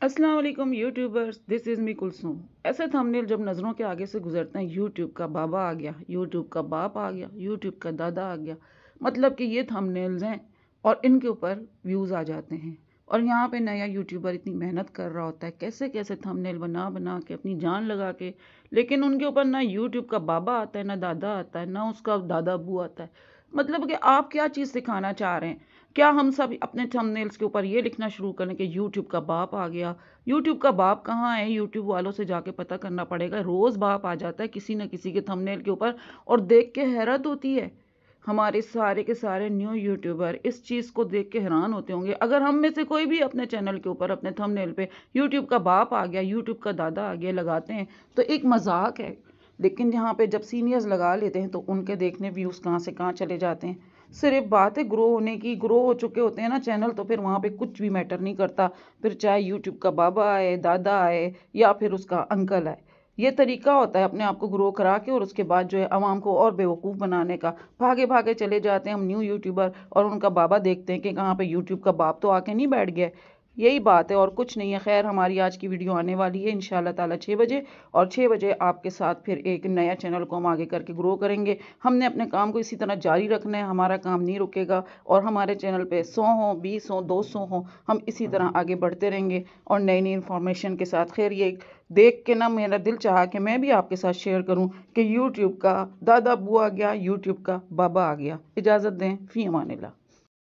अस्सलाम वालेकुम YouTubers, this is me Kulsoom. ऐसे थंबनेल जब नज़रों के आगे से गुजरते हैं, यूट्यूब का बाबा आ गया, यूट्यूब का बाप आ गया, यूट्यूब का दादा आ गया, मतलब कि ये थंबनेल्स हैं और इनके ऊपर व्यूज़ आ जाते हैं। और यहाँ पे नया यूट्यूबर इतनी मेहनत कर रहा होता है, कैसे कैसे थंबनेल बना बना के अपनी जान लगा के, लेकिन उनके ऊपर ना यूट्यूब का बाबा आता है, ना दादा आता है, ना उसका दादा अबू आता है। मतलब कि आप क्या चीज़ सिखाना चाह रहे हैं? क्या हम सब अपने थंबनेल्स के ऊपर ये लिखना शुरू करें कि यूट्यूब का बाप आ गया? यूट्यूब का बाप कहाँ है? यूट्यूब वालों से जाके पता करना पड़ेगा। रोज़ बाप आ जाता है किसी न किसी के थंबनेल के ऊपर और देख के हैरत होती है। हमारे सारे के सारे न्यू यूट्यूबर इस चीज़ को देख के हैरान होते होंगे। अगर हम में से कोई भी अपने चैनल के ऊपर अपने थंबनेल पे यूट्यूब का बाप आ गया, यूट्यूब का दादा आ गया लगाते हैं तो एक मजाक है। लेकिन यहाँ पे जब सीनियर्स लगा लेते हैं तो उनके देखने व्यूज़ कहाँ से कहाँ चले जाते हैं। सिर्फ बात है ग्रो होने की, ग्रो हो चुके होते हैं ना चैनल, तो फिर वहाँ पे कुछ भी मैटर नहीं करता। फिर चाहे यूट्यूब का बाबा आए, दादा आए या फिर उसका अंकल आए, ये तरीका होता है अपने आप को ग्रो करा के और उसके बाद जो है आवाम को और बेवकूफ़ बनाने का। भागे भागे चले जाते हैं हम न्यू यूट्यूबर और उनका बाबा देखते हैं कि कहाँ पे यूट्यूब का बाप तो आके नहीं बैठ गया। यही बात है और कुछ नहीं है। खैर, हमारी आज की वीडियो आने वाली है इंशाल्लाह ताला 6 बजे, और 6 बजे आपके साथ फिर एक नया चैनल को हम आगे करके ग्रो करेंगे। हमने अपने काम को इसी तरह जारी रखना है, हमारा काम नहीं रुकेगा और हमारे चैनल पे 100 हो, 20 हो, 200 हो, हम इसी तरह आगे बढ़ते रहेंगे और नई नई इन्फॉर्मेशन के साथ। खैर, ये देख के ना मेरा दिल चाहा कि मैं भी आपके साथ शेयर करूं कि यूट्यूब का दादा बुआ आ गया, यूट्यूब का बाबा आ गया। इजाज़त दें, फ़ी अमानिल्लाह।